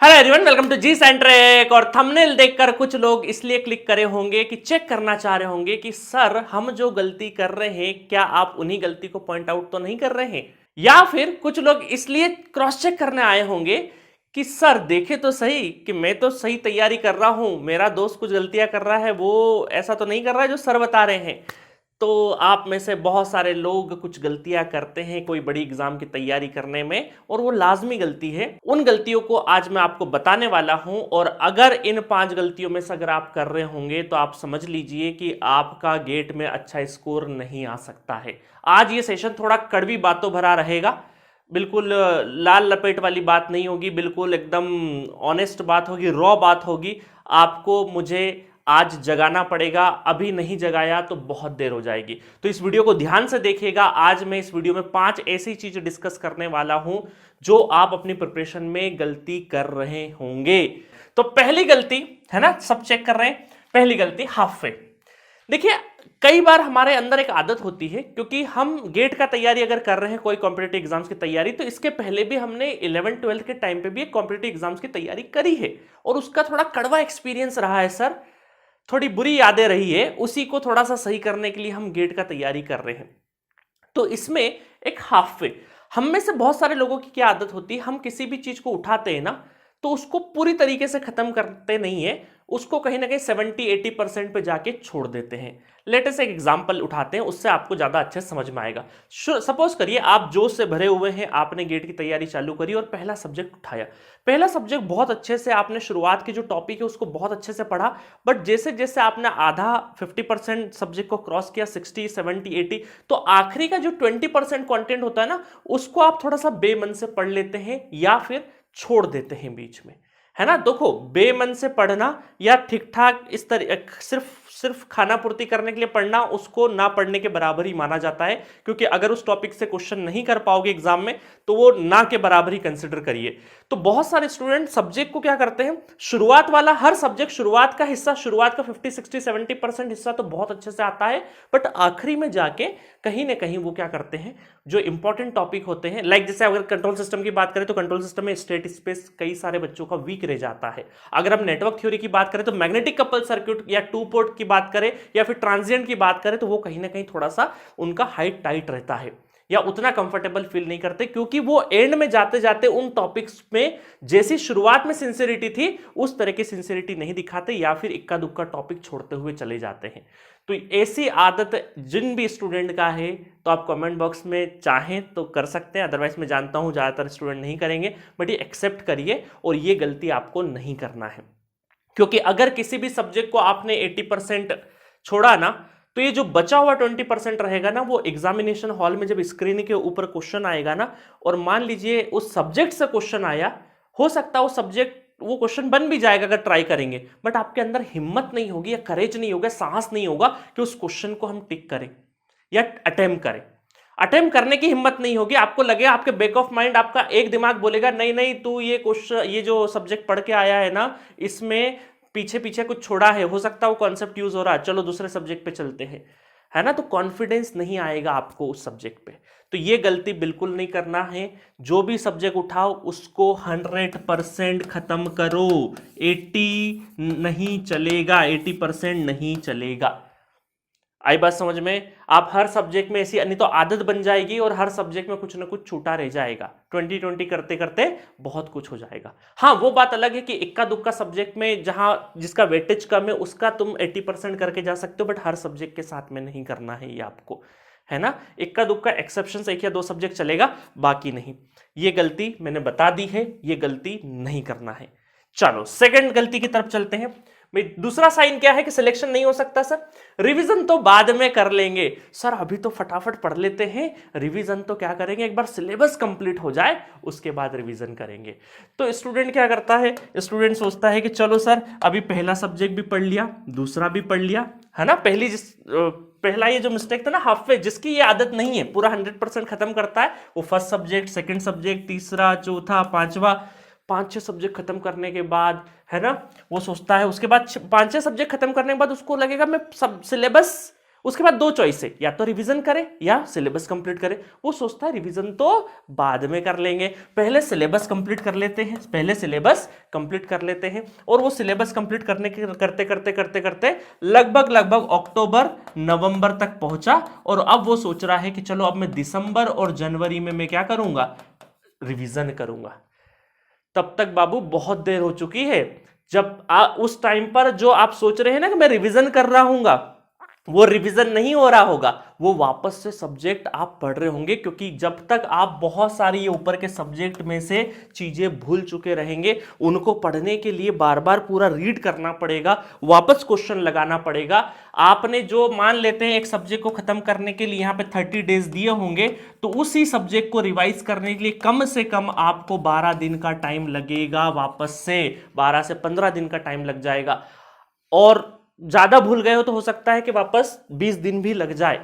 Hello everyone, welcome to G centric. और thumbnail देखकर कुछ लोग इसलिए क्लिक करे होंगे कि चेक करना चाह रहे होंगे कि सर हम जो गलती कर रहे हैं क्या आप उन्हीं गलती को पॉइंट आउट तो नहीं कर रहे हैं। या फिर कुछ लोग इसलिए क्रॉस चेक करने आए होंगे कि सर देखे तो सही कि मैं तो सही तैयारी कर रहा हूं, मेरा दोस्त कुछ गलतियां कर रहा है, वो ऐसा तो नहीं कर रहा है जो सर बता रहे हैं। तो आप में से बहुत सारे लोग कुछ गलतियां करते हैं कोई बड़ी एग्जाम की तैयारी करने में, और वो लाजमी गलती है। उन गलतियों को आज मैं आपको बताने वाला हूं, और अगर इन 5 गलतियों में से अगर आप कर रहे होंगे तो आप समझ लीजिए कि आपका गेट में अच्छा स्कोर नहीं आ सकता है। आज ये सेशन थोड़ा कड़वी बातों भरा रहेगा, बिल्कुल लाल लपेट वाली बात नहीं होगी, बिल्कुल एकदम ऑनेस्ट बात होगी, रॉ बात होगी। आपको मुझे आज जगाना पड़ेगा, अभी नहीं जगाया तो बहुत देर हो जाएगी। तो इस वीडियो को ध्यान से देखिएगा। आज मैं इस वीडियो में 5 ऐसी चीजें डिस्कस करने वाला हूं जो आप अपनी प्रिपरेशन में गलती कर रहे होंगे। तो पहली गलती है ना, सब चेक कर रहे हैं। पहली गलती हाफ वे। देखिए, कई बार हमारे अंदर एक आदत होती है, क्योंकि हम गेट का तैयारी अगर कर रहे हैं, कोई कॉम्पिटेटिव एग्जाम्स की तैयारी, तो इसके पहले भी हमने 11th-12th के टाइम पे भी एक कॉम्पिटेटिव एग्जाम्स की तैयारी करी है और उसका थोड़ा कड़वा एक्सपीरियंस रहा है सर, थोड़ी बुरी यादें रही है, उसी को थोड़ा सा सही करने के लिए हम गेट का तैयारी कर रहे हैं। तो इसमें एक हाफ वे, हम में से बहुत सारे लोगों की क्या आदत होती है, हम किसी भी चीज को उठाते हैं ना तो उसको पूरी तरीके से खत्म करते नहीं है, उसको कहीं ना कहीं 70-80% पे जाके छोड़ देते हैं। लेटेस्ट एक एग्जांपल उठाते हैं, उससे आपको ज्यादा अच्छे समझ में आएगा। सपोज करिए आप जोश से भरे हुए हैं, आपने गेट की तैयारी चालू करी और पहला सब्जेक्ट उठाया। पहला सब्जेक्ट बहुत अच्छे से आपने शुरुआत की जो टॉपिक है उसको बहुत अच्छे से पढ़ा, बट जैसे जैसे आपने आधा 50% सब्जेक्ट को क्रॉस किया, 60-70-80, तो आखिरी का जो 20% कंटेंट होता है ना, उसको आप थोड़ा सा बेमन से पढ़ लेते हैं या फिर छोड़ देते हैं बीच में, है ना। देखो, बेमन से पढ़ना या ठीक ठाक इस तरह सिर्फ सिर्फ खाना पूर्ति करने के लिए पढ़ना, उसको ना पढ़ने के बराबर ही माना जाता है, क्योंकि अगर उस टॉपिक से क्वेश्चन नहीं कर पाओगे एग्जाम में तो वो ना के बराबर ही कंसिडर करिए। तो बहुत सारे स्टूडेंट सब्जेक्ट को क्या करते हैं, शुरुआत वाला हर सब्जेक्ट, शुरुआत का हिस्सा, शुरुआत का 50-60-70% हिस्सा तो बहुत अच्छे से आता है, बट आखिरी में जाके कहीं ना कहीं वो क्या करते हैं, जो इंपॉर्टेंट टॉपिक होते हैं, लाइक जैसे अगर कंट्रोल सिस्टम की बात करें तो कंट्रोल सिस्टम में स्टेट स्पेस कई सारे बच्चों का वीक रह जाता है। अगर हम नेटवर्क थ्योरी की बात करें तो मैग्नेटिक कपल सर्किट या टू पोर्ट की बात करें या फिर ट्रांजिएंट की बात करें तो वो कहीं ना कहीं थोड़ा सा उनका हाइट टाइट रहता है या उतना कंफर्टेबल फील नहीं करते, क्योंकि वो एंड में जाते जाते उन टॉपिक्स में जैसी शुरुआत में सिंसियरिटी थी उस तरह की सिंसियरिटी नहीं दिखाते या फिर इक्का दुक्का टॉपिक छोड़ते हुए चले जाते हैं। तो ऐसी आदत जिन भी स्टूडेंट का है तो आप कमेंट बॉक्स में चाहें तो कर सकते हैं, अदरवाइज मैं जानता हूं ज्यादातर स्टूडेंट नहीं करेंगे, बट ये एक्सेप्ट करिए और ये गलती आपको नहीं करना है। क्योंकि अगर किसी भी सब्जेक्ट को आपने 80% छोड़ा ना, तो ये जो बचा हुआ 20% रहेगा ना, वो एग्जामिनेशन हॉल में जब स्क्रीन के ऊपर क्वेश्चन आएगा ना, और मान लीजिए उस सब्जेक्ट से क्वेश्चन आया, हो सकता है वो क्वेश्चन बन भी जाएगा अगर ट्राई करेंगे, बट आपके अंदर हिम्मत नहीं होगी या करेज नहीं होगा, साहस नहीं होगा कि उस क्वेश्चन को हम टिक करें या अटेम्प्ट करें। अटेम्प्ट करने की हिम्मत नहीं होगी, आपको लगेगा, आपके बैक ऑफ माइंड आपका एक दिमाग बोलेगा नहीं नहीं तू ये क्वेश्चन, ये जो सब्जेक्ट पढ़ के आया है ना, इसमें पीछे पीछे कुछ छोड़ा है, हो सकता है वो कॉन्सेप्ट यूज हो रहा है, चलो दूसरे सब्जेक्ट पे चलते हैं, है ना। तो कॉन्फिडेंस नहीं आएगा आपको उस सब्जेक्ट पे। तो ये गलती बिल्कुल नहीं करना है। जो भी सब्जेक्ट उठाओ उसको 100% खत्म करो। 80 नहीं चलेगा, 80% नहीं चलेगा। आई बात समझ में। आप हर सब्जेक्ट में ऐसी, नहीं तो आदत बन जाएगी और हर सब्जेक्ट में कुछ ना कुछ छूटा रह जाएगा, 20-20 करते करते बहुत कुछ हो जाएगा। हाँ, वो बात अलग है कि इक्का दुक्का सब्जेक्ट में जहां जिसका वेटेज कम है उसका तुम 80% करके जा सकते हो, बट हर सब्जेक्ट के साथ में नहीं करना है ये आपको, है ना। इक्का दुक्का एक्सेप्शन 1 या 2 सब्जेक्ट चलेगा, बाकी नहीं। ये गलती मैंने बता दी है, ये गलती नहीं करना है। चलो सेकंड गलती की तरफ चलते हैं। भाई दूसरा साइन क्या है कि सिलेक्शन नहीं हो सकता सर, रिवीजन तो बाद में कर लेंगे। सर अभी तो फटाफट पढ़ लेते हैं, रिवीजन तो क्या करेंगे, एक बार सिलेबस कंप्लीट हो जाए उसके बाद रिवीजन करेंगे। तो स्टूडेंट क्या करता है, स्टूडेंट सोचता है कि चलो सर अभी पहला सब्जेक्ट भी पढ़ लिया, दूसरा भी पढ़ लिया, है ना। पहला ये जो मिस्टेक था ना, हाफ वे, जिसकी ये आदत नहीं है पूरा 100% खत्म करता है, वो फर्स्ट सब्जेक्ट, सेकंड सब्जेक्ट, तीसरा, चौथा, पांचवा, 5-6 सब्जेक्ट खत्म करने के बाद, है ना, वो सोचता है उसके बाद 5-6 सब्जेक्ट खत्म करने के बाद उसको लगेगा मैं सब सिलेबस उसके बाद दो चॉइस है, या तो रिवीजन करे या सिलेबस कंप्लीट करे। वो सोचता है रिवीजन तो बाद में कर लेंगे, पहले सिलेबस कंप्लीट कर लेते हैं, पहले सिलेबस कंप्लीट कर लेते हैं। और वो सिलेबस कंप्लीट करने के करते करते करते करते लगभग लगभग अक्टूबर नवंबर तक पहुंचा, और अब वो सोच रहा है कि चलो अब मैं दिसंबर और जनवरी में मैं क्या करूंगा, रिवीजन करूंगा। तब तक बाबू बहुत देर हो चुकी है। जब उस टाइम पर जो आप सोच रहे हैं ना कि मैं रिवीजन कर रहा हूंगा, वो रिवीजन नहीं हो रहा होगा, वो वापस से सब्जेक्ट आप पढ़ रहे होंगे, क्योंकि जब तक आप बहुत सारी ये ऊपर के सब्जेक्ट में से चीजें भूल चुके रहेंगे, उनको पढ़ने के लिए बार बार पूरा रीड करना पड़ेगा, वापस क्वेश्चन लगाना पड़ेगा। आपने जो मान लेते हैं एक सब्जेक्ट को खत्म करने के लिए यहाँ पे 30 डेज दिए होंगे, तो उसी सब्जेक्ट को रिवाइज करने के लिए कम से कम आपको 12 दिन का टाइम लगेगा, वापस से 12 से 15 दिन का टाइम लग जाएगा। और ज्यादा भूल गए हो तो हो सकता है कि वापस 20 दिन भी लग जाए,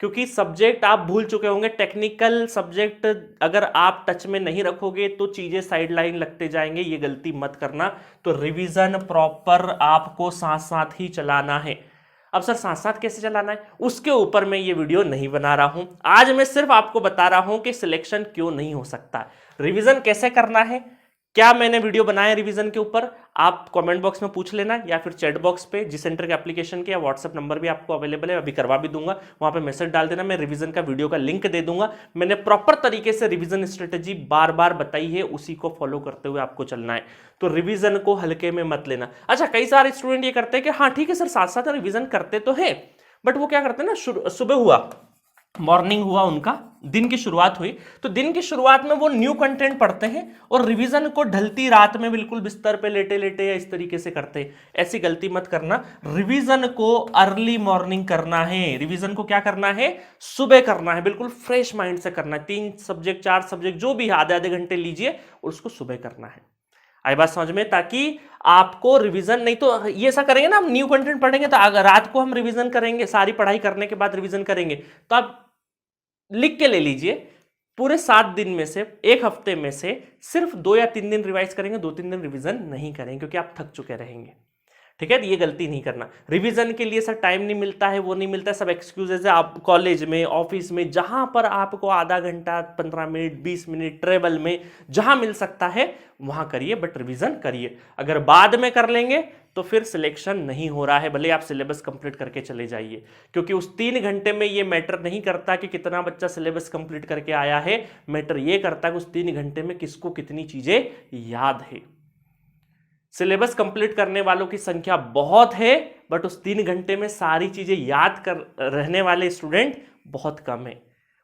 क्योंकि सब्जेक्ट आप भूल चुके होंगे। टेक्निकल सब्जेक्ट अगर आप टच में नहीं रखोगे तो चीजें साइड लाइन लगते जाएंगे, ये गलती मत करना। तो रिवीजन प्रॉपर आपको साथ साथ ही चलाना है। अब सर साथ साथ कैसे चलाना है, उसके ऊपर मैं ये वीडियो नहीं बना रहा हूं। आज मैं सिर्फ आपको बता रहा हूं कि सिलेक्शन क्यों नहीं हो सकता, रिवीजन कैसे करना है। क्या मैंने वीडियो बनाया रिवीजन के ऊपर, आप कमेंट बॉक्स में पूछ लेना, या फिर चैट बॉक्स पे जी सेंटर के एप्लीकेशन के या व्हाट्सएप नंबर भी आपको अवेलेबल है, अभी करवा भी दूंगा, वहां पे मैसेज डाल देना, मैं रिवीजन का वीडियो का लिंक दे दूंगा। मैंने प्रॉपर तरीके से रिवीजन स्ट्रेटेजी बार बार बताई है, उसी को फॉलो करते हुए आपको चलना है। तो रिवीजन को हल्के में मत लेना। अच्छा, कई सारे स्टूडेंट ये करते हैं कि हाँ ठीक है सर साथ साथ रिवीजन करते तो है, बट वो क्या करते हैं ना, सुबह हुआ, मॉर्निंग हुआ, उनका दिन की शुरुआत हुई, तो दिन की शुरुआत में वो न्यू कंटेंट पढ़ते हैं और रिवीजन को ढलती रात में बिल्कुल बिस्तर पे लेटे लेटे या इस तरीके से करते हैं। ऐसी गलती मत करना। रिवीजन को अर्ली मॉर्निंग करना है, रिवीजन को क्या करना है, सुबह करना है, बिल्कुल फ्रेश माइंड से करना है। 3 सब्जेक्ट 4 सब्जेक्ट जो भी है, आधे आधे घंटे लीजिए और उसको सुबह करना है। आई बात समझ में, ताकि आपको रिवीजन, नहीं तो ये ऐसा करेंगे ना, हम न्यू कंटेंट पढ़ेंगे तो अगर रात को हम रिवीजन करेंगे, सारी पढ़ाई करने के बाद रिवीजन करेंगे, तो आप लिख के ले लीजिए, पूरे 7 दिन में से, एक हफ्ते में से सिर्फ 2 या 3 दिन रिवाइज करेंगे, 2-3 दिन रिवीजन नहीं करेंगे, क्योंकि आप थक चुके रहेंगे। ठीक है, ये गलती नहीं करना। रिवीजन के लिए सर टाइम नहीं मिलता है, वो नहीं मिलता है, सब एक्सक्यूजेज है। आप कॉलेज में, ऑफिस में, जहां पर आपको आधा घंटा, 15 मिनट, 20 मिनट, ट्रेवल में जहां मिल सकता है वहां करिए, बट रिवीजन करिए। अगर बाद में कर लेंगे तो फिर सिलेक्शन नहीं हो रहा है, भले आप सिलेबस कंप्लीट करके चले जाइए, क्योंकि उस 3 घंटे में ये मैटर नहीं करता कि कितना बच्चा सिलेबस कंप्लीट करके आया है। मैटर ये करता है कि उस 3 घंटे में किसको कितनी चीजें याद है। सिलेबस कंप्लीट करने वालों की संख्या बहुत है, बट उस 3 घंटे में सारी चीजें याद कर रहने वाले स्टूडेंट बहुत कम है,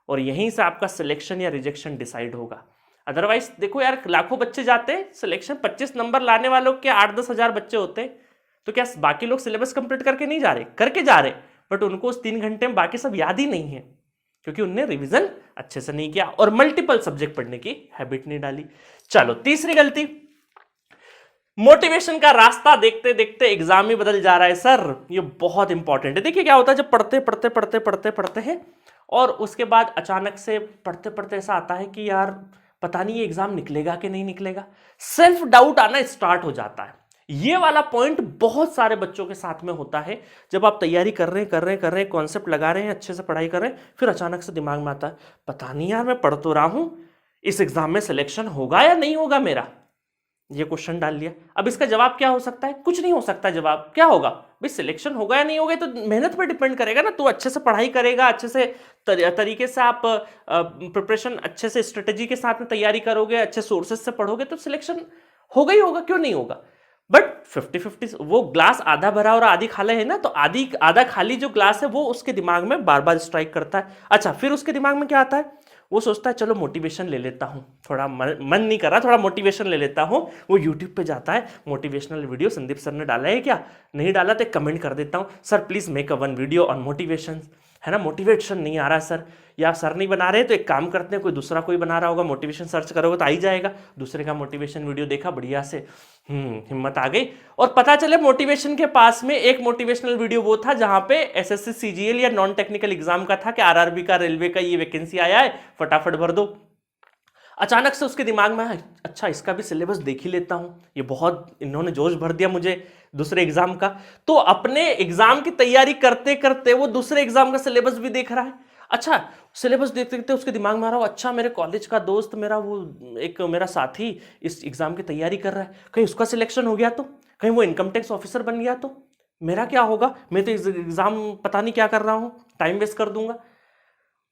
और यहीं से आपका सिलेक्शन या रिजेक्शन डिसाइड होगा। अदरवाइज देखो यार, लाखों बच्चे जाते हैं सिलेक्शन, 25 नंबर लाने वालों के 8-10 हजार बच्चे होते हैं, तो क्या बाकी लोग सिलेबस कंप्लीट करके नहीं जा रहे, करके जा रहे, बट उनको उस 3 घंटे में बाकी सब याद ही नहीं है, क्योंकि उनने रिवीजन अच्छे से नहीं किया और मल्टीपल सब्जेक्ट पढ़ने की हैबिट नहीं डाली। चलो, तीसरी गलती, मोटिवेशन का रास्ता देखते देखते एग्जाम ही बदल जा रहा है। सर ये बहुत इंपॉर्टेंट है। देखिए क्या होता है, जब पढ़ते पढ़ते पढ़ते पढ़ते पढ़ते हैं और उसके बाद अचानक से पढ़ते पढ़ते ऐसा आता है कि यार पता नहीं ये एग्जाम निकलेगा कि नहीं निकलेगा, सेल्फ डाउट आना स्टार्ट हो जाता है। ये वाला पॉइंट बहुत सारे बच्चों के साथ में होता है। जब आप तैयारी कर रहे हैं, कॉन्सेप्ट लगा रहे हैं, अच्छे से पढ़ाई कर रहे हैं, फिर अचानक से दिमाग में आता है पता नहीं यार मैं पढ़ तो रहा हूं, इस एग्जाम में सिलेक्शन होगा या नहीं होगा मेरा। ये क्वेश्चन डाल लिया, अब इसका जवाब क्या हो सकता है, कुछ नहीं हो सकता। जवाब क्या होगा भाई, सिलेक्शन होगा या नहीं होगा तो मेहनत पर डिपेंड करेगा ना। तो अच्छे से पढ़ाई करेगा, अच्छे से तरीके से आप प्रिपरेशन अच्छे से स्ट्रेटेजी के साथ में तैयारी करोगे, अच्छे सोर्सेज से पढ़ोगे, तो सिलेक्शन होगा ही होगा, क्यों नहीं होगा। बट 50-50 वो ग्लास आधा भरा और आधी खाली है ना, तो आधा खाली जो ग्लास है वो उसके दिमाग में बार बार स्ट्राइक करता है। अच्छा, फिर उसके दिमाग में क्या आता है, वो सोचता है चलो मोटिवेशन ले लेता हूँ, थोड़ा मन नहीं कर रहा, थोड़ा मोटिवेशन ले लेता हूँ। वो यूट्यूब पे जाता है, मोटिवेशनल वीडियो संदीप सर ने डाला है क्या, नहीं डाला तो कमेंट कर देता हूँ, sir please make a 1 video on motivation, है ना, मोटिवेशन नहीं आ रहा है सर, या सर नहीं बना रहे तो एक काम करते हैं, कोई दूसरा कोई बना रहा होगा, मोटिवेशन सर्च करोगे तो आ ही जाएगा। दूसरे का मोटिवेशन वीडियो देखा, बढ़िया से हिम्मत आ गई, और पता चले मोटिवेशन के पास में एक मोटिवेशनल वीडियो वो था जहां पे एसएससी सीजीएल या नॉन टेक्निकल एग्जाम का था कि आरआरबी का, रेलवे का ये वैकेंसी आया है, फटाफट भर दो। अचानक से उसके दिमाग में आया, अच्छा इसका भी सिलेबस देख ही लेता हूं, ये बहुत इन्होंने जोश भर दिया मुझे दूसरे एग्जाम का। तो अपने एग्जाम की तैयारी करते करते वो दूसरे एग्जाम का सिलेबस भी देख रहा है। अच्छा, सिलेबस देखते देखते उसके दिमाग में आ रहा हो, अच्छा मेरे कॉलेज का दोस्त, मेरा वो एक मेरा साथी इस एग्जाम की तैयारी कर रहा है, कहीं उसका सिलेक्शन हो गया तो, कहीं वो इनकम टैक्स ऑफिसर बन गया तो मेरा क्या होगा, मैं तो एग्जाम पता नहीं क्या कर रहा हूं, टाइम वेस्ट कर दूंगा,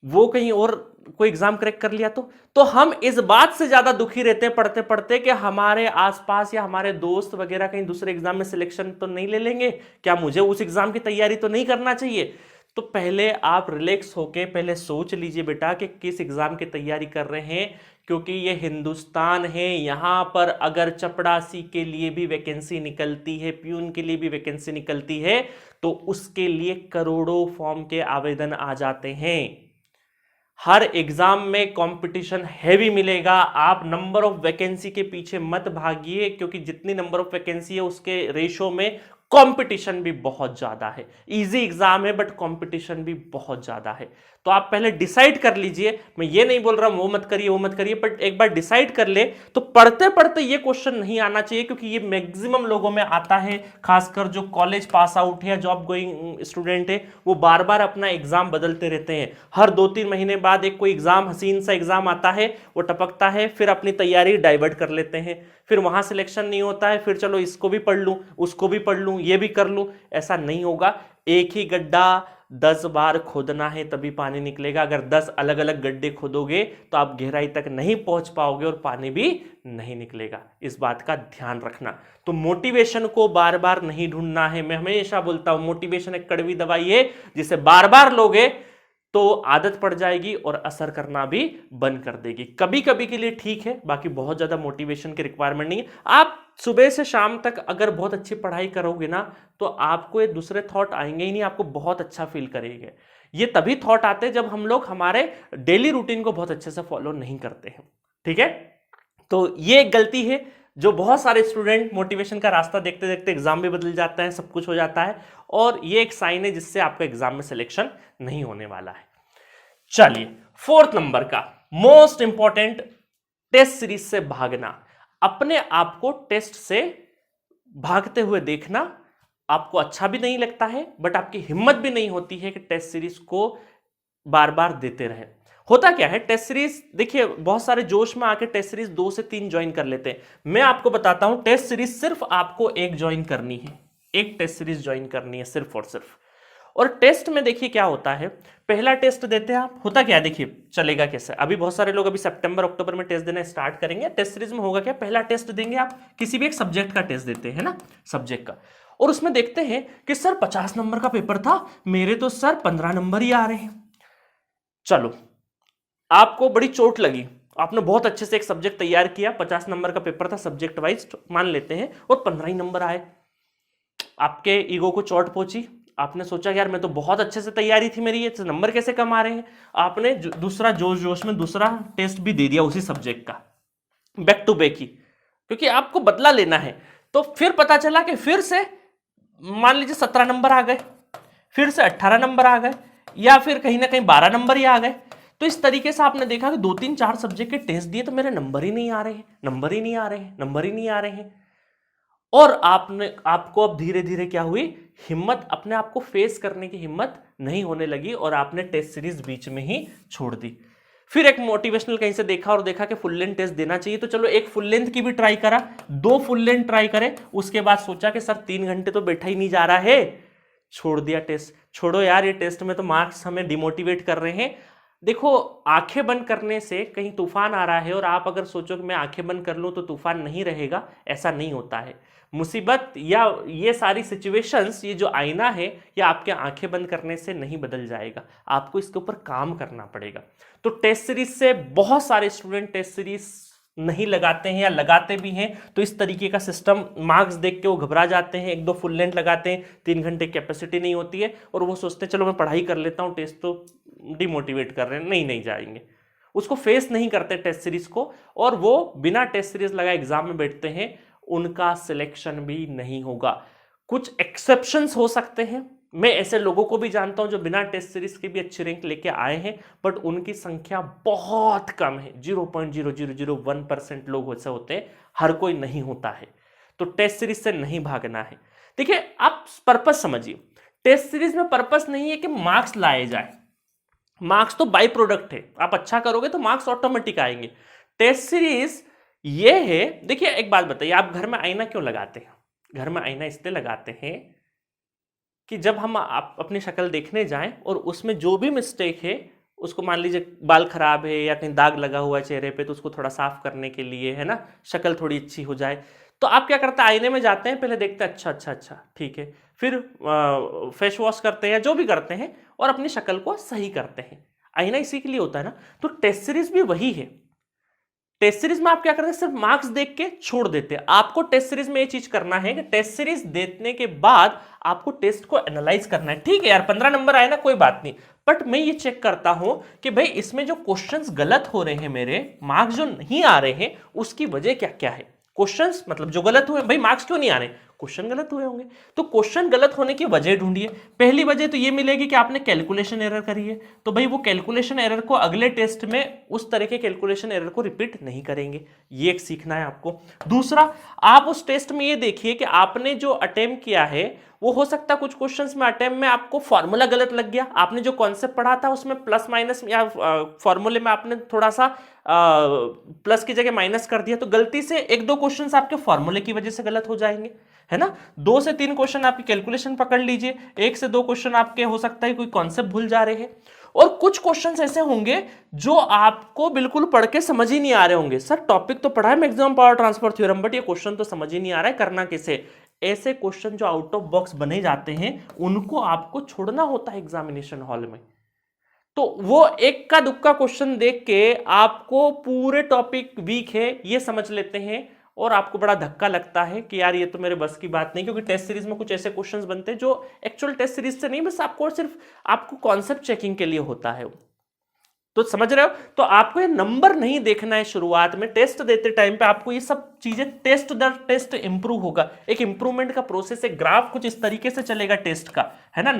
वो कहीं और कोई एग्जाम क्रैक कर लिया तो हम इस बात से ज्यादा दुखी रहते हैं पढ़ते पढ़ते कि हमारे आसपास या हमारे दोस्त वगैरह कहीं दूसरे एग्जाम में सिलेक्शन तो नहीं ले लेंगे, क्या मुझे उस एग्जाम की तैयारी तो नहीं करना चाहिए। तो पहले आप रिलैक्स होके पहले सोच लीजिए बेटा कि किस एग्जाम की तैयारी कर रहे हैं, क्योंकि ये हिंदुस्तान है, यहां पर अगर चपड़ासी के लिए भी वैकेंसी निकलती है, प्यून के लिए भी वैकेंसी निकलती है, तो उसके लिए करोड़ों फॉर्म के आवेदन आ जाते हैं। हर एग्जाम में कंपटीशन हैवी मिलेगा। आप नंबर ऑफ वैकेंसी के पीछे मत भागिए, क्योंकि जितनी नंबर ऑफ वैकेंसी है उसके रेशो में कंपटीशन भी बहुत ज्यादा है। इजी एग्जाम है बट कंपटीशन भी बहुत ज्यादा है। तो आप पहले डिसाइड कर लीजिए, मैं ये नहीं बोल रहा हूं वो मत करिए वो मत करिए, बट एक बार डिसाइड कर ले तो पढ़ते पढ़ते ये क्वेश्चन नहीं आना चाहिए, क्योंकि ये मैक्सिमम लोगों में आता है, खासकर जो कॉलेज पास आउट है या जॉब गोइंग स्टूडेंट है, वो बार बार अपना एग्जाम बदलते रहते हैं। हर 2-3 महीने बाद एक कोई एग्जाम, हसीन सा एग्जाम आता है, वो टपकता है, फिर अपनी तैयारी डाइवर्ट कर लेते हैं, फिर वहां सिलेक्शन नहीं होता है, फिर चलो इसको भी पढ़ लूं, उसको भी पढ़ लूं, ये भी कर लूं। ऐसा नहीं होगा। एक ही गड्ढा 10 बार खोदना है तभी पानी निकलेगा। अगर 10 अलग अलग गड्ढे खोदोगे तो आप गहराई तक नहीं पहुंच पाओगे और पानी भी नहीं निकलेगा। इस बात का ध्यान रखना। तो मोटिवेशन को बार बार नहीं ढूंढना है। मैं हमेशा बोलता हूं मोटिवेशन एक कड़वी दवाई है, जिसे बार बार लोगे तो आदत पड़ जाएगी और असर करना भी बंद कर देगी। कभी कभी के लिए ठीक है, बाकी बहुत ज्यादा मोटिवेशन की रिक्वायरमेंट नहीं है। आप सुबह से शाम तक अगर बहुत अच्छी पढ़ाई करोगे ना, तो आपको ये दूसरे थॉट आएंगे ही नहीं, आपको बहुत अच्छा फील करेंगे। ये तभी थॉट आते हैं जब हम लोग हमारे डेली रूटीन को बहुत अच्छे से फॉलो नहीं करते हैं। ठीक है, तो ये एक गलती है जो बहुत सारे स्टूडेंट मोटिवेशन का रास्ता देखते देखते एग्जाम भी बदल जाता है, सब कुछ हो जाता है, और ये एक साइन है जिससे आपका एग्जाम में सिलेक्शन नहीं होने वाला है। चलिए, 4th नंबर का मोस्ट इंपॉर्टेंट, टेस्ट सीरीज से भागना। अपने आप को टेस्ट से भागते हुए देखना आपको अच्छा भी नहीं लगता है, बट आपकी हिम्मत भी नहीं होती है कि टेस्ट सीरीज को बार बार देते रहे। होता क्या है, टेस्ट सीरीज देखिए, बहुत सारे जोश में आके टेस्ट सीरीज 2 से 3 ज्वाइन कर लेते हैं। मैं आपको बताता हूं, टेस्ट सीरीज सिर्फ आपको एक ज्वाइन करनी है, एक टेस्ट सीरीज ज्वाइन करनी है सिर्फ और सिर्फ। और टेस्ट में देखिए क्या होता है, पहला टेस्ट देते हैं आप, होता क्या है देखिए, चलेगा कैसे। अभी बहुत सारे लोग अभी सितंबर अक्टूबर में टेस्ट देना स्टार्ट करेंगे। टेस्ट सीरीज में होगा क्या, पहला टेस्ट देंगे आप, किसी भी एक सब्जेक्ट का टेस्ट देते हैं ना, सब्जेक्ट का, और उसमें देखते हैं कि सर 50 नंबर का पेपर था, मेरे तो सर 15 नंबर ही आ रहे हैं। चलो, आपको बड़ी चोट लगी, आपने बहुत अच्छे से एक सब्जेक्ट तैयार किया, 50 नंबर का पेपर था सब्जेक्ट वाइज मान लेते हैं, और 15 ही नंबर आए। आपके ईगो को चोट पहुंची, आपने सोचा यार मैं तो बहुत अच्छे से तैयारी थी मेरी, ये नंबर कैसे कम आ रहे हैं। आपने दूसरा जोश जोश में दूसरा टेस्ट भी दे दिया उसी सब्जेक्ट का, बैक टू बैक ही, क्योंकि आपको बदला लेना है। तो फिर पता चला कि फिर से मान लीजिए 17 नंबर आ गए, फिर से 18 नंबर आ गए, या फिर कहीं ना कहीं 12 नंबर ही आ गए। तो इस तरीके से आपने देखा कि 2-3-4 सब्जेक्ट के टेस्ट दिए तो मेरे नंबर ही नहीं आ रहे हैं, नंबर ही नहीं आ रहे हैं, नंबर ही नहीं आ रहे हैं। और आपको अब धीरे धीरे क्या हुई, हिम्मत, अपने आप को फेस करने की हिम्मत नहीं होने लगी, और आपने टेस्ट सीरीज बीच में ही छोड़ दी। फिर एक मोटिवेशनल कहीं से देखा और देखा कि फुल लेंथ टेस्ट देना चाहिए, तो चलो एक फुल लेंथ की भी ट्राई करा, 2 फुल लेंथ ट्राई करे, उसके बाद सोचा कि सर 3 घंटे तो बैठा ही नहीं जा रहा है, छोड़ दिया टेस्ट। छोड़ो यार, ये टेस्ट में तो मार्क्स हमें डिमोटिवेट कर रहे हैं। देखो, आंखें बंद करने से कहीं तूफान आ रहा है और आप अगर सोचो कि मैं आंखें बंद कर लूं तो तूफान नहीं रहेगा, ऐसा नहीं होता है। मुसीबत या ये सारी सिचुएशंस, ये जो आईना है, ये आपके आंखें बंद करने से नहीं बदल जाएगा, आपको इसके ऊपर काम करना पड़ेगा। तो टेस्ट सीरीज से बहुत सारे स्टूडेंट टेस्ट सीरीज नहीं लगाते हैं, या लगाते भी हैं तो इस तरीके का सिस्टम, मार्क्स देख के वो घबरा जाते हैं, 1-2 फुल लेंथ लगाते हैं, 3 घंटे कैपेसिटी नहीं होती है, और वो सोचते हैं चलो मैं पढ़ाई कर लेता हूँ, टेस्ट तो डिमोटिवेट कर रहे हैं, नहीं जाएंगे, उसको फेस नहीं करते टेस्ट सीरीज को, और वो बिना टेस्ट सीरीज लगाए एग्जाम में बैठते हैं, उनका सिलेक्शन भी नहीं होगा। कुछ एक्सेप्शंस हो सकते हैं, मैं ऐसे लोगों को भी जानता हूं जो बिना टेस्ट सीरीज के भी अच्छी रैंक लेके आए हैं, बट उनकी संख्या बहुत कम है, 0.0001% लोग ऐसे होते हैं, हर कोई नहीं होता है। तो टेस्ट सीरीज से नहीं भागना है। देखिए आप पर्पस समझिए, टेस्ट सीरीज में पर्पस नहीं है कि मार्क्स लाए जाए, मार्क्स तो बाई प्रोडक्ट है, आप अच्छा करोगे तो मार्क्स ऑटोमेटिक आएंगे। टेस्ट सीरीज ये है, देखिए एक बात बताइए, आप घर में आईना क्यों लगाते हैं? घर में आईना इसलिए लगाते हैं कि जब हम आप अपनी शक्ल देखने जाएं और उसमें जो भी मिस्टेक है उसको, मान लीजिए बाल खराब है या कहीं दाग लगा हुआ है चेहरे पे, तो उसको थोड़ा साफ करने के लिए, है ना, शक्ल थोड़ी अच्छी हो जाए, तो आप क्या करते हैं, आईने में जाते हैं, पहले देखते हैं अच्छा अच्छा अच्छा ठीक है, फिर फेस वॉश करते हैं या जो भी करते हैं और अपनी शक्ल को सही करते हैं। आईना इसी के लिए होता है ना। तो टेस्ट सीरीज भी वही है। टेस्ट सीरीज में आप क्या करते हैं, सिर्फ मार्क्स देख के छोड़ देते हैं। आपको टेस्ट सीरीज में ये चीज करना है कि टेस्ट सीरीज देखने के बाद आपको टेस्ट को एनालाइज करना है। ठीक है यार 15 नंबर आए ना, कोई बात नहीं, बट मैं ये चेक करता हूं कि भाई इसमें जो क्वेश्चंस गलत हो रहे हैं, मेरे मार्क्स जो नहीं आ रहे हैं, उसकी वजह क्या क्या है। क्वेश्चंस मतलब जो गलत हुए, भाई मार्क्स क्यों नहीं आ रहे, क्वेश्चन गलत हुए होंगे, तो क्वेश्चन गलत होने की वजह ढूंढिए। पहली वजह तो ये मिलेगी कि आपने कैलकुलेशन एरर करी है, तो भाई वो कैलकुलेशन एरर को अगले टेस्ट में उस तरह के कैलकुलेशन एरर को रिपीट नहीं करेंगे, ये एक सीखना है आपको। दूसरा, आप उस टेस्ट में ये देखिए कि आपने जो अटेम्प्ट किया है, वो हो सकता है कुछ क्वेश्चंस में अटेम्प्ट में आपको फॉर्मूला गलत लग गया, आपने जो कॉन्सेप्ट पढ़ा था उसमें प्लस माइनस या फॉर्मूले में आपने थोड़ा सा प्लस की जगह माइनस कर दिया, तो गलती से एक दो क्वेश्चंस आपके फॉर्मूले की वजह से गलत हो जाएंगे, है ना। 2 से 3 क्वेश्चन आपकी कैलकुलेशन पकड़ लीजिए, 1 से 2 क्वेश्चन आपके हो सकता है कोई कॉन्सेप्ट भूल जा रहे हैं, और कुछ क्वेश्चंस ऐसे होंगे जो आपको बिल्कुल पढ़ के समझ ही नहीं आ रहे होंगे। सर टॉपिक तो पढ़ा है maximum power transfer theorem, but ये क्वेश्चन तो समझ ही नहीं आ रहा है, करना कैसे। ऐसे क्वेश्चन जो आउट ऑफ बॉक्स बने जाते हैं, उनको आपको छोड़ना होता है एग्जामिनेशन हॉल में। तो वो एक का दुक्का क्वेश्चन देख के आपको पूरे टॉपिक वीक है ये समझ लेते हैं, और आपको बड़ा धक्का लगता है कि यार ये तो मेरे बस की बात नहीं, क्योंकि टेस्ट सीरीज में कुछ ऐसे क्वेश्चंस बनते हैं जो एक्चुअल टेस्ट सीरीज से नहीं, बस आपको सिर्फ आपको कॉन्सेप्ट चेकिंग के लिए होता है। तो समझ रहे हो, तो आपको ये नंबर नहीं देखना है शुरुआत में, टेस्ट देते टाइम पे आपको ये सब चीजें टेस्ट दर टेस्ट इंप्रूव होगा, एक इंप्रूवमेंट का प्रोसेस, एक ग्राफ कुछ इस तरीके से चलेगा टेस्ट का, है ना,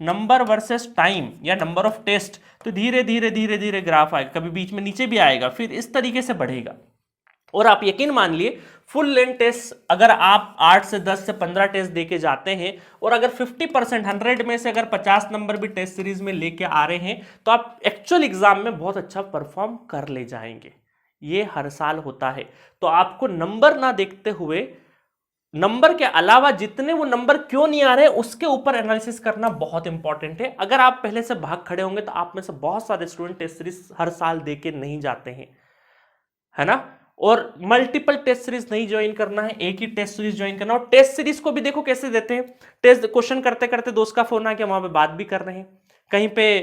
नंबर वर्सेस टाइम या नंबर ऑफ टेस्ट, तो धीरे धीरे धीरे धीरे ग्राफ आएगा, कभी बीच में नीचे भी आएगा, फिर इस तरीके से बढ़ेगा। और आप यकीन मान लिए फुल लेंथ टेस्ट अगर आप 8 से 10 से 15 टेस्ट देके जाते हैं, और अगर 50% 100 में से अगर 50 नंबर भी टेस्ट सीरीज में लेके आ रहे हैं, तो आप एक्चुअल एग्जाम में बहुत अच्छा परफॉर्म कर ले जाएंगे। ये हर साल होता है। तो आपको नंबर ना देखते हुए, नंबर के अलावा जितने वो नंबर क्यों नहीं आ रहे उसके ऊपर एनालिसिस करना बहुत इंपॉर्टेंट है। अगर आप पहले से भाग खड़े होंगे तो आप में से बहुत सारे स्टूडेंट टेस्ट सीरीज हर साल देके नहीं जाते हैं, है ना। और मल्टीपल टेस्ट सीरीज नहीं ज्वाइन करना है, एक ही टेस्ट सीरीज ज्वाइन करना। और टेस्ट सीरीज को भी देखो कैसे देते हैं, टेस्ट क्वेश्चन करते करते दोस्त का फोन आ गया, वहां पे बात भी कर रहे हैं, कहीं पे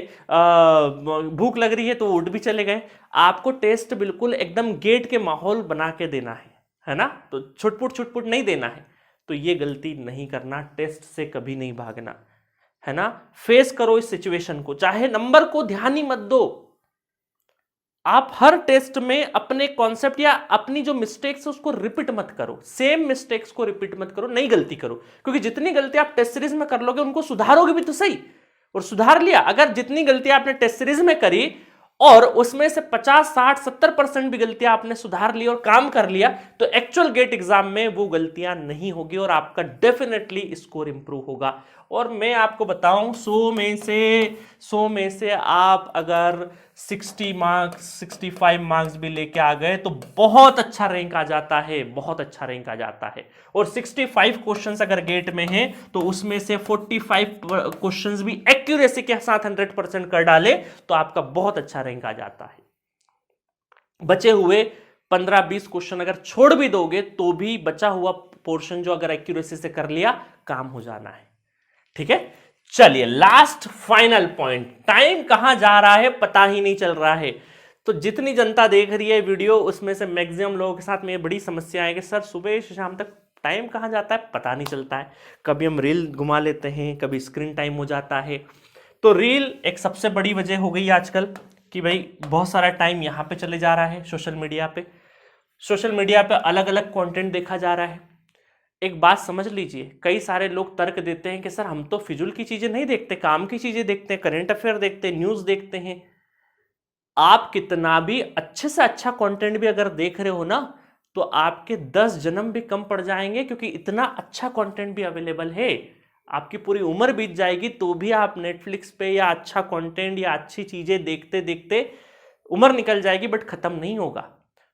भूख लग रही है तो उठ भी चले गए। आपको टेस्ट बिल्कुल एकदम गेट के माहौल बना के देना है ना, तो छुटपुट नहीं देना है। तो ये गलती नहीं करना, टेस्ट से कभी नहीं भागना, है ना। फेस करो इस सिचुएशन को, चाहे नंबर को ध्यान ही मत दो, आप हर टेस्ट में अपने कॉन्सेप्ट या अपनी जो मिस्टेक्स है उसको रिपीट मत करो, सेम मिस्टेक्स को रिपीट मत करो, नई गलती करो, क्योंकि जितनी गलती आप टेस्ट सीरीज में कर लोगे उनको सुधारोगे भी तो सही, और सुधार लिया। अगर जितनी गलती आपने टेस्ट सीरीज में करी और उसमें से 50, 60, 70% भी गलतियां आपने सुधार ली और काम कर लिया, तो एक्चुअल गेट एग्जाम में वो गलतियां नहीं होगी और आपका डेफिनेटली स्कोर इंप्रूव होगा। और मैं आपको बताऊं 100 में से आप अगर 60 मार्क्स 65 मार्क्स भी लेके आ गए तो बहुत अच्छा रैंक आ जाता है, बहुत अच्छा रैंक आ जाता है। और 65 क्वेश्चंस अगर गेट में हैं तो उसमें से 45 क्वेश्चंस भी एक्यूरेसी के साथ 100% कर डाले तो आपका बहुत अच्छा रैंक आ जाता है। बचे हुए 15-20 क्वेश्चन अगर छोड़ भी दोगे तो भी बचा हुआ पोर्शन जो अगर एक्यूरेसी से कर लिया, काम हो जाना है। ठीक है, चलिए लास्ट फाइनल पॉइंट, टाइम कहां जा रहा है पता ही नहीं चल रहा है। तो जितनी जनता देख रही है वीडियो उसमें से मैक्सिमम लोगों के साथ में बड़ी समस्या है कि सर सुबह से शाम तक टाइम कहां जाता है पता नहीं चलता है, कभी हम रील घुमा लेते हैं, कभी स्क्रीन टाइम हो जाता है। तो रील एक सबसे बड़ी वजह हो गई आजकल कि भाई बहुत सारा टाइम यहाँ पे चले जा रहा है, सोशल मीडिया पे अलग अलग कंटेंट देखा जा रहा है। एक बात समझ लीजिए, कई सारे लोग तर्क देते हैं कि सर हम तो फिजूल की चीजें नहीं देखते, काम की चीजें देखते हैं, करंट अफेयर देखते हैं, न्यूज देखते हैं। आप कितना भी अच्छे से अच्छा कंटेंट भी अगर देख रहे हो ना, तो आपके 10 जन्म भी कम पड़ जाएंगे, क्योंकि इतना अच्छा कंटेंट भी अवेलेबल है। आपकी पूरी उम्र बीत जाएगी तो भी आप नेटफ्लिक्स पे या अच्छा कंटेंट या अच्छी चीजें देखते देखते उम्र निकल जाएगी, बट खत्म नहीं होगा।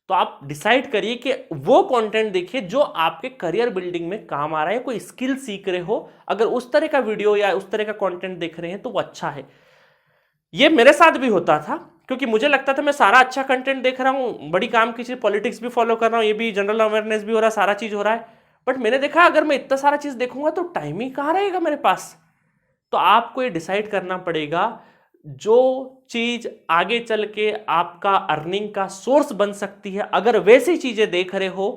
तो आप डिसाइड करिए कि वो कंटेंट देखिए जो आपके करियर बिल्डिंग में काम आ रहा है, कोई स्किल सीख रहे हो, अगर उस तरह का वीडियो या उस तरह का कंटेंट देख रहे हैं तो वो अच्छा है। ये मेरे साथ भी होता था, क्योंकि मुझे लगता था मैं सारा अच्छा कंटेंट देख रहा हूं, बड़ी काम की चीज, पॉलिटिक्स भी फॉलो कर रहा हूं, ये भी जनरल अवेयरनेस भी हो रहा है, सारा चीज हो रहा है, बट मैंने देखा अगर मैं इतना सारा चीज देखूंगा तो टाइम ही कहां रहेगा मेरे पास। तो आपको ये डिसाइड करना पड़ेगा जो चीज आगे चल के आपका अर्निंग का सोर्स बन सकती है, अगर वैसी चीजें देख रहे हो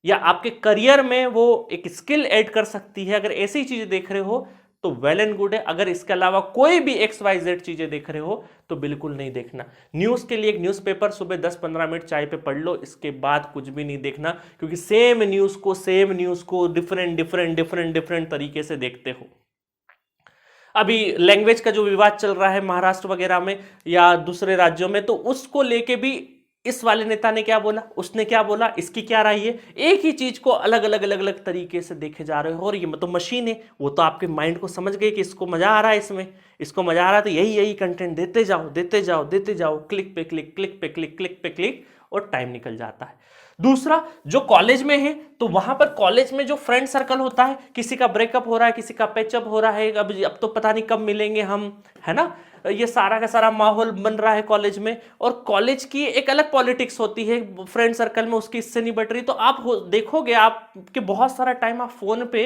या आपके करियर में वो एक स्किल ऐड कर सकती है, अगर ऐसी चीजें देख रहे हो तो वेल एंड गुड है। अगर इसके अलावा कोई भी XYZ चीजें देख रहे हो तो बिल्कुल नहीं देखना। न्यूज के लिए एक न्यूज़पेपर सुबह 10-15 मिनट चाय पे पढ़ लो, इसके बाद कुछ भी नहीं देखना, क्योंकि सेम न्यूज को डिफरेंट डिफरेंट डिफरेंट डिफरेंट तरीके से देखते हो। अभी लैंग्वेज का जो विवाद चल रहा है महाराष्ट्र वगैरह में या दूसरे राज्यों में, तो उसको लेके भी इस वाले नेता ने क्या बोला, उसने क्या बोला, इसकी क्या राय है, एक ही चीज को अलग अलग अलग अलग तरीके से देखे जा रहे हो। और ये मतलब मशीन है, वो तो आपके माइंड को समझ गई कि इसको मजा आ रहा है, इसमें इसको मजा आ रहा है, तो यही यही कंटेंट देते जाओ देते जाओ देते जाओ, क्लिक पे क्लिक, क्लिक पे क्लिक, क्लिक पे क्लिक, और टाइम निकल जाता है। दूसरा, जो कॉलेज में है तो वहां पर कॉलेज में जो फ्रेंड सर्कल होता है, किसी का ब्रेकअप हो रहा है, किसी का पैचअप हो रहा है, अब तो पता नहीं कब मिलेंगे हम, है ना, ये सारा का सारा माहौल बन रहा है कॉलेज में। और कॉलेज की एक अलग पॉलिटिक्स होती है फ्रेंड सर्कल में, उसकी इससे नहीं बट रही, तो आप देखोगे आपके बहुत सारा टाइम आप फोन पे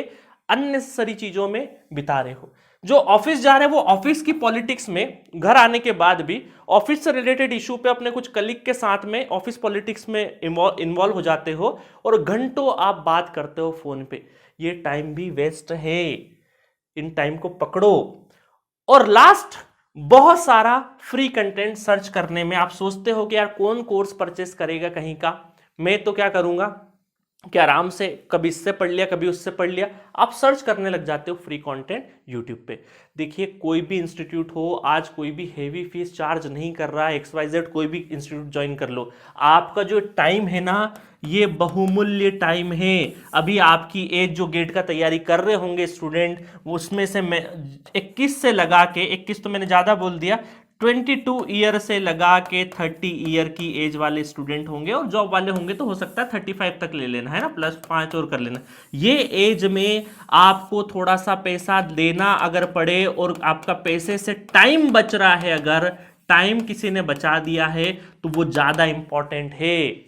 अननेसेसरी चीजों में बिता रहे हो। जो ऑफिस जा रहे हैं वो ऑफिस की पॉलिटिक्स में, घर आने के बाद भी ऑफिस से रिलेटेड इशू पे अपने कुछ कलीग के साथ में ऑफिस पॉलिटिक्स में इन्वॉल्व हो जाते हो और घंटों आप बात करते हो फोन पे। ये टाइम भी वेस्ट है, इन टाइम को पकड़ो। और लास्ट, बहुत सारा फ्री कंटेंट सर्च करने में आप सोचते हो कि यार कौन कोर्स परचेस करेगा कहीं का, मैं तो क्या करूंगा कि आराम से कभी इससे पढ़ लिया कभी उससे पढ़ लिया, आप सर्च करने लग जाते हो फ्री कंटेंट यूट्यूब पे। देखिए कोई भी इंस्टीट्यूट हो, आज कोई भी हेवी फीस चार्ज नहीं कर रहा है, XYZ कोई भी इंस्टीट्यूट ज्वाइन कर लो। आपका जो टाइम है ना, ये बहुमूल्य टाइम है। अभी आपकी एज जो गेट का तैयारी कर रहे होंगे स्टूडेंट, उसमें से मैं 21 से लगा के, 21 तो मैंने ज़्यादा बोल दिया, 22 ईयर से लगा के 30 ईयर की एज वाले स्टूडेंट होंगे, और जॉब वाले होंगे तो हो सकता है 35 तक ले लेना, है ना, प्लस 5 और कर लेना। ये एज में आपको थोड़ा सा पैसा देना अगर पड़े और आपका पैसे से टाइम बच रहा है, अगर टाइम किसी ने बचा दिया है तो वो ज़्यादा इंपॉर्टेंट है।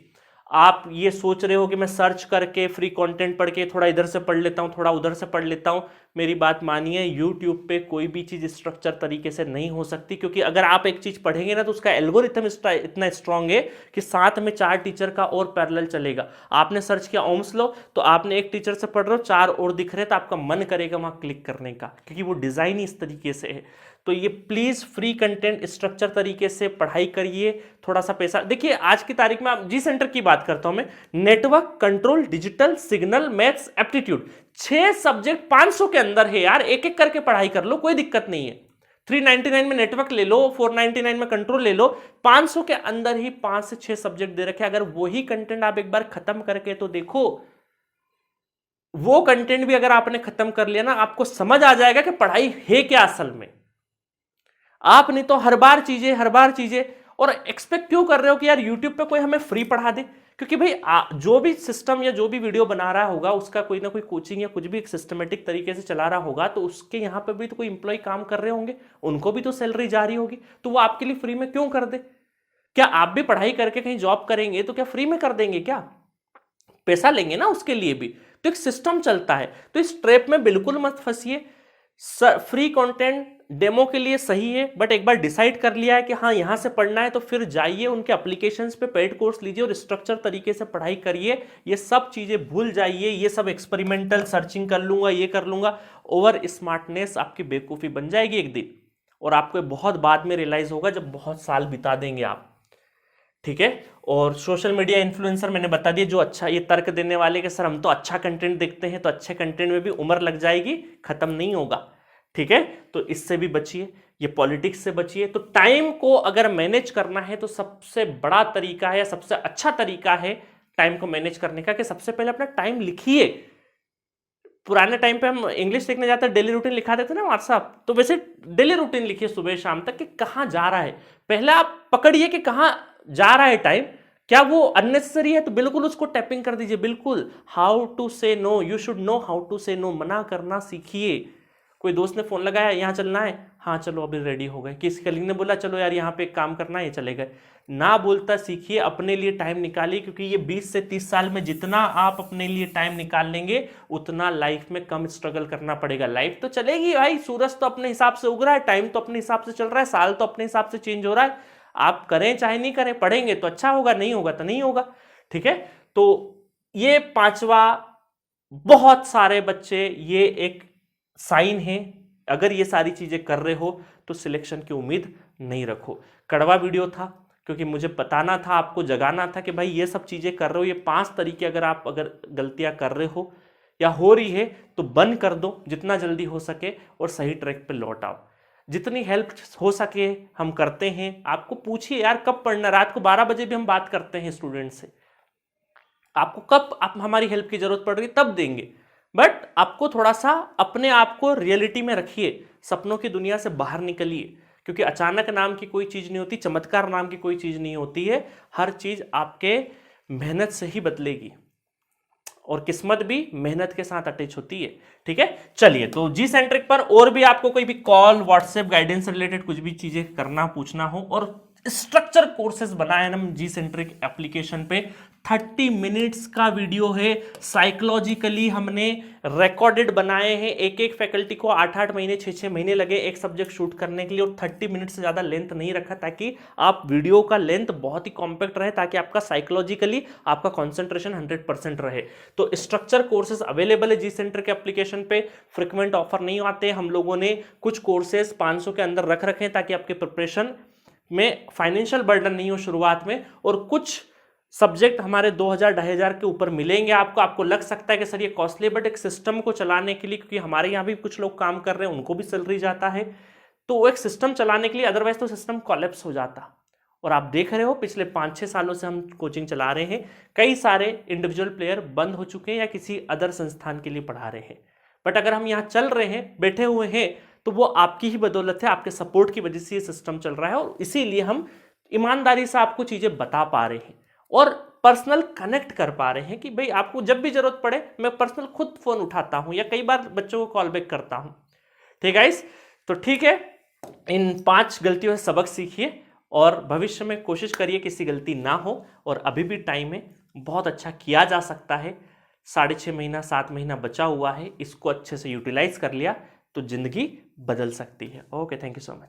आप ये सोच रहे हो कि मैं सर्च करके फ्री कंटेंट पढ़ के थोड़ा इधर से पढ़ लेता हूँ थोड़ा उधर से पढ़ लेता हूँ, मेरी बात मानिए, यूट्यूब पे कोई भी चीज़ स्ट्रक्चर तरीके से नहीं हो सकती, क्योंकि अगर आप एक चीज़ पढ़ेंगे ना तो उसका एल्गोरिथम इतना स्ट्रांग है कि साथ में 4 टीचर का और पैरेलल चलेगा। आपने सर्च किया ओम्स लॉ, तो आपने एक टीचर से पढ़ रहे हो, 4 और दिख रहे, तो आपका मन करेगा वहाँ क्लिक करने का, क्योंकि वो डिज़ाइन ही इस तरीके से है। तो ये प्लीज फ्री कंटेंट स्ट्रक्चर तरीके से पढ़ाई करिए, थोड़ा सा पैसा देखिए। आज की तारीख में आप जी सेंटर की बात करता हूं मैं, network, control, digital, signal, maths, aptitude, 6 subject 500 के अंदर है यार, एक एक करके पढ़ाई कर लो, कोई दिक्कत नहीं है। 399 में नेटवर्क ले लो, 499 में कंट्रोल ले लो, 500 के अंदर ही 5 से 6 सब्जेक्ट दे रखे। अगर वही कंटेंट आप एक बार खत्म करके तो देखो, वो कंटेंट भी अगर आपने खत्म कर लिया ना, आपको समझ आ जाएगा कि पढ़ाई है क्या असल में। आप नहीं तो हर बार चीजें और एक्सपेक्ट क्यों कर रहे हो कि यार यूट्यूब पे कोई हमें फ्री पढ़ा दे, क्योंकि भाई जो भी सिस्टम या जो भी वीडियो बना रहा होगा उसका कोई ना कोई कोचिंग या कुछ भी एक सिस्टमेटिक तरीके से चला रहा होगा, तो उसके यहाँ पे भी तो कोई इंप्लॉय काम कर रहे होंगे, उनको भी तो सैलरी जा रही होगी, तो वो आपके लिए फ्री में क्यों कर दे। क्या आप भी पढ़ाई करके कहीं जॉब करेंगे तो क्या फ्री में कर देंगे, क्या पैसा लेंगे ना उसके लिए भी, तो एक सिस्टम चलता है। तो इस ट्रैप में बिल्कुल मत फंसिए। फ्री कंटेंट डेमो के लिए सही है, बट एक बार डिसाइड कर लिया है कि हाँ यहां से पढ़ना है तो फिर जाइए उनके एप्लीकेशंस पे पेड कोर्स लीजिए और स्ट्रक्चर तरीके से पढ़ाई करिए। ये सब चीजें भूल जाइए, ये सब एक्सपेरिमेंटल सर्चिंग कर लूंगा, ये कर लूंगा, ओवर स्मार्टनेस आपकी बेवकूफ़ी बन जाएगी एक दिन, और आपको बहुत बाद में रियलाइज होगा जब बहुत साल बिता देंगे आप। ठीक है। और सोशल मीडिया इन्फ्लुएंसर मैंने बता दिया, जो अच्छा ये तर्क देने वाले कि सर हम तो अच्छा कंटेंट देखते हैं, तो अच्छे कंटेंट में भी उम्र लग जाएगी, खत्म नहीं होगा। ठीक है, तो इससे भी बचिए, ये पॉलिटिक्स से बचिए। तो टाइम को अगर मैनेज करना है तो सबसे बड़ा तरीका है या सबसे अच्छा तरीका है टाइम को मैनेज करने का कि सबसे पहले अपना टाइम लिखिए। पुराने टाइम पे हम इंग्लिश सीखने जाते डेली रूटीन लिखा देते ना व्हाट्सअप, तो वैसे डेली रूटीन लिखिए सुबह शाम तक कि कहां जा रहा है। पहले आप पकड़िए कि कहां जा रहा है टाइम, क्या वो अननेसेसरी है तो बिल्कुल उसको टैपिंग कर दीजिए। बिल्कुल how to say no, you should know how to say no, मना करना सीखिए। कोई दोस्त ने फोन लगाया, यहाँ चलना है, हाँ चलो अभी रेडी हो गए। किसी कलीग ने बोला चलो यार यहाँ पे एक काम करना है, ये चले गए। ना बोलता सीखिए, अपने लिए टाइम निकालिए, क्योंकि ये 20 से 30 साल में जितना आप अपने लिए टाइम निकाल लेंगे उतना लाइफ में कम स्ट्रगल करना पड़ेगा। लाइफ तो चलेगी भाई, सूरज तो अपने हिसाब से उग रहा है, टाइम तो अपने हिसाब से चल रहा है, साल तो अपने हिसाब से चेंज हो रहा है। आप करें चाहे नहीं करें, पढ़ेंगे तो अच्छा होगा, नहीं होगा तो नहीं होगा। ठीक है, तो ये पांचवा, बहुत सारे बच्चे ये एक साइन है, अगर ये सारी चीजें कर रहे हो तो सिलेक्शन की उम्मीद नहीं रखो। कड़वा वीडियो था, क्योंकि मुझे बताना था, आपको जगाना था कि भाई ये सब चीजें कर रहे हो, ये 5 तरीके अगर गलतियां कर रहे हो या हो रही है तो बंद कर दो जितना जल्दी हो सके और सही ट्रैक पे लौट आओ। जितनी हेल्प हो सके हम करते हैं। आपको पूछिए यार कब पढ़ना, रात को 12 बजे भी हम बात करते हैं स्टूडेंट से, आपको कब आप हमारी हेल्प की जरूरत पड़ रही है तब देंगे। बट आपको थोड़ा सा अपने आप को रियलिटी में रखिए, सपनों की दुनिया से बाहर निकलिए, क्योंकि अचानक नाम की कोई चीज नहीं होती, चमत्कार नाम की कोई चीज नहीं होती है। हर चीज आपके मेहनत से ही बदलेगी और किस्मत भी मेहनत के साथ अटैच होती है। ठीक है, चलिए, तो जी सेंट्रिक पर और भी आपको कोई भी कॉल, व्हाट्सएप, गाइडेंस रिलेटेड कुछ भी चीजें करना, पूछना हो, और स्ट्रक्चर कोर्सेज बनाए हम जी सेंट्रिक एप्लीकेशन पे। 30 मिनट्स का वीडियो है, साइकोलॉजिकली हमने रिकॉर्डेड बनाए हैं। एक एक फैकल्टी को 8-8 महीने 6-6 महीने लगे एक सब्जेक्ट शूट करने के लिए, और 30 मिनट से ज़्यादा लेंथ नहीं रखा, ताकि आप वीडियो का लेंथ बहुत ही कॉम्पैक्ट रहे, ताकि आपका साइकोलॉजिकली आपका कॉन्सेंट्रेशन 100% रहे। तो स्ट्रक्चर कोर्सेज अवेलेबल है जी सेंटर के एप्लीकेशन पे। फ्रिक्वेंट ऑफर नहीं आते, हम लोगों ने कुछ कोर्सेज 500 के अंदर रख रखे हैं ताकि आपके प्रिपरेशन में फाइनेंशियल बर्डन नहीं हो शुरुआत में, और कुछ सब्जेक्ट हमारे 2000-2500 के ऊपर मिलेंगे आपको। आपको लग सकता है कि सर ये कॉस्टली, बट एक सिस्टम को चलाने के लिए, क्योंकि हमारे यहाँ भी कुछ लोग काम कर रहे हैं, उनको भी सैलरी जाता है, तो वो एक सिस्टम चलाने के लिए, अदरवाइज तो सिस्टम कोलैप्स हो जाता। और आप देख रहे हो पिछले 5-6 सालों से हम कोचिंग चला रहे हैं, कई सारे इंडिविजुअल प्लेयर बंद हो चुके हैं या किसी अदर संस्थान के लिए पढ़ा रहे हैं। बट अगर हम यहाँ चल रहे हैं, बैठे हुए हैं, तो वो आपकी ही बदौलत है, आपके सपोर्ट की वजह से ये सिस्टम चल रहा है, और इसीलिए हम ईमानदारी से आपको चीजें बता पा रहे हैं और पर्सनल कनेक्ट कर पा रहे हैं कि भाई आपको जब भी जरूरत पड़े मैं पर्सनल खुद फोन उठाता हूं या कई बार बच्चों को कॉल बैक करता हूं। ठीक है गाइस, तो ठीक है, इन 5 गलतियों से सबक सीखिए और भविष्य में कोशिश करिए किसी गलती ना हो। और अभी भी टाइम है, बहुत अच्छा किया जा सकता है। 6.5 महीना 7 महीना बचा हुआ है, इसको अच्छे से यूटिलाइज कर लिया तो जिंदगी बदल सकती है। Okay, thank you so much.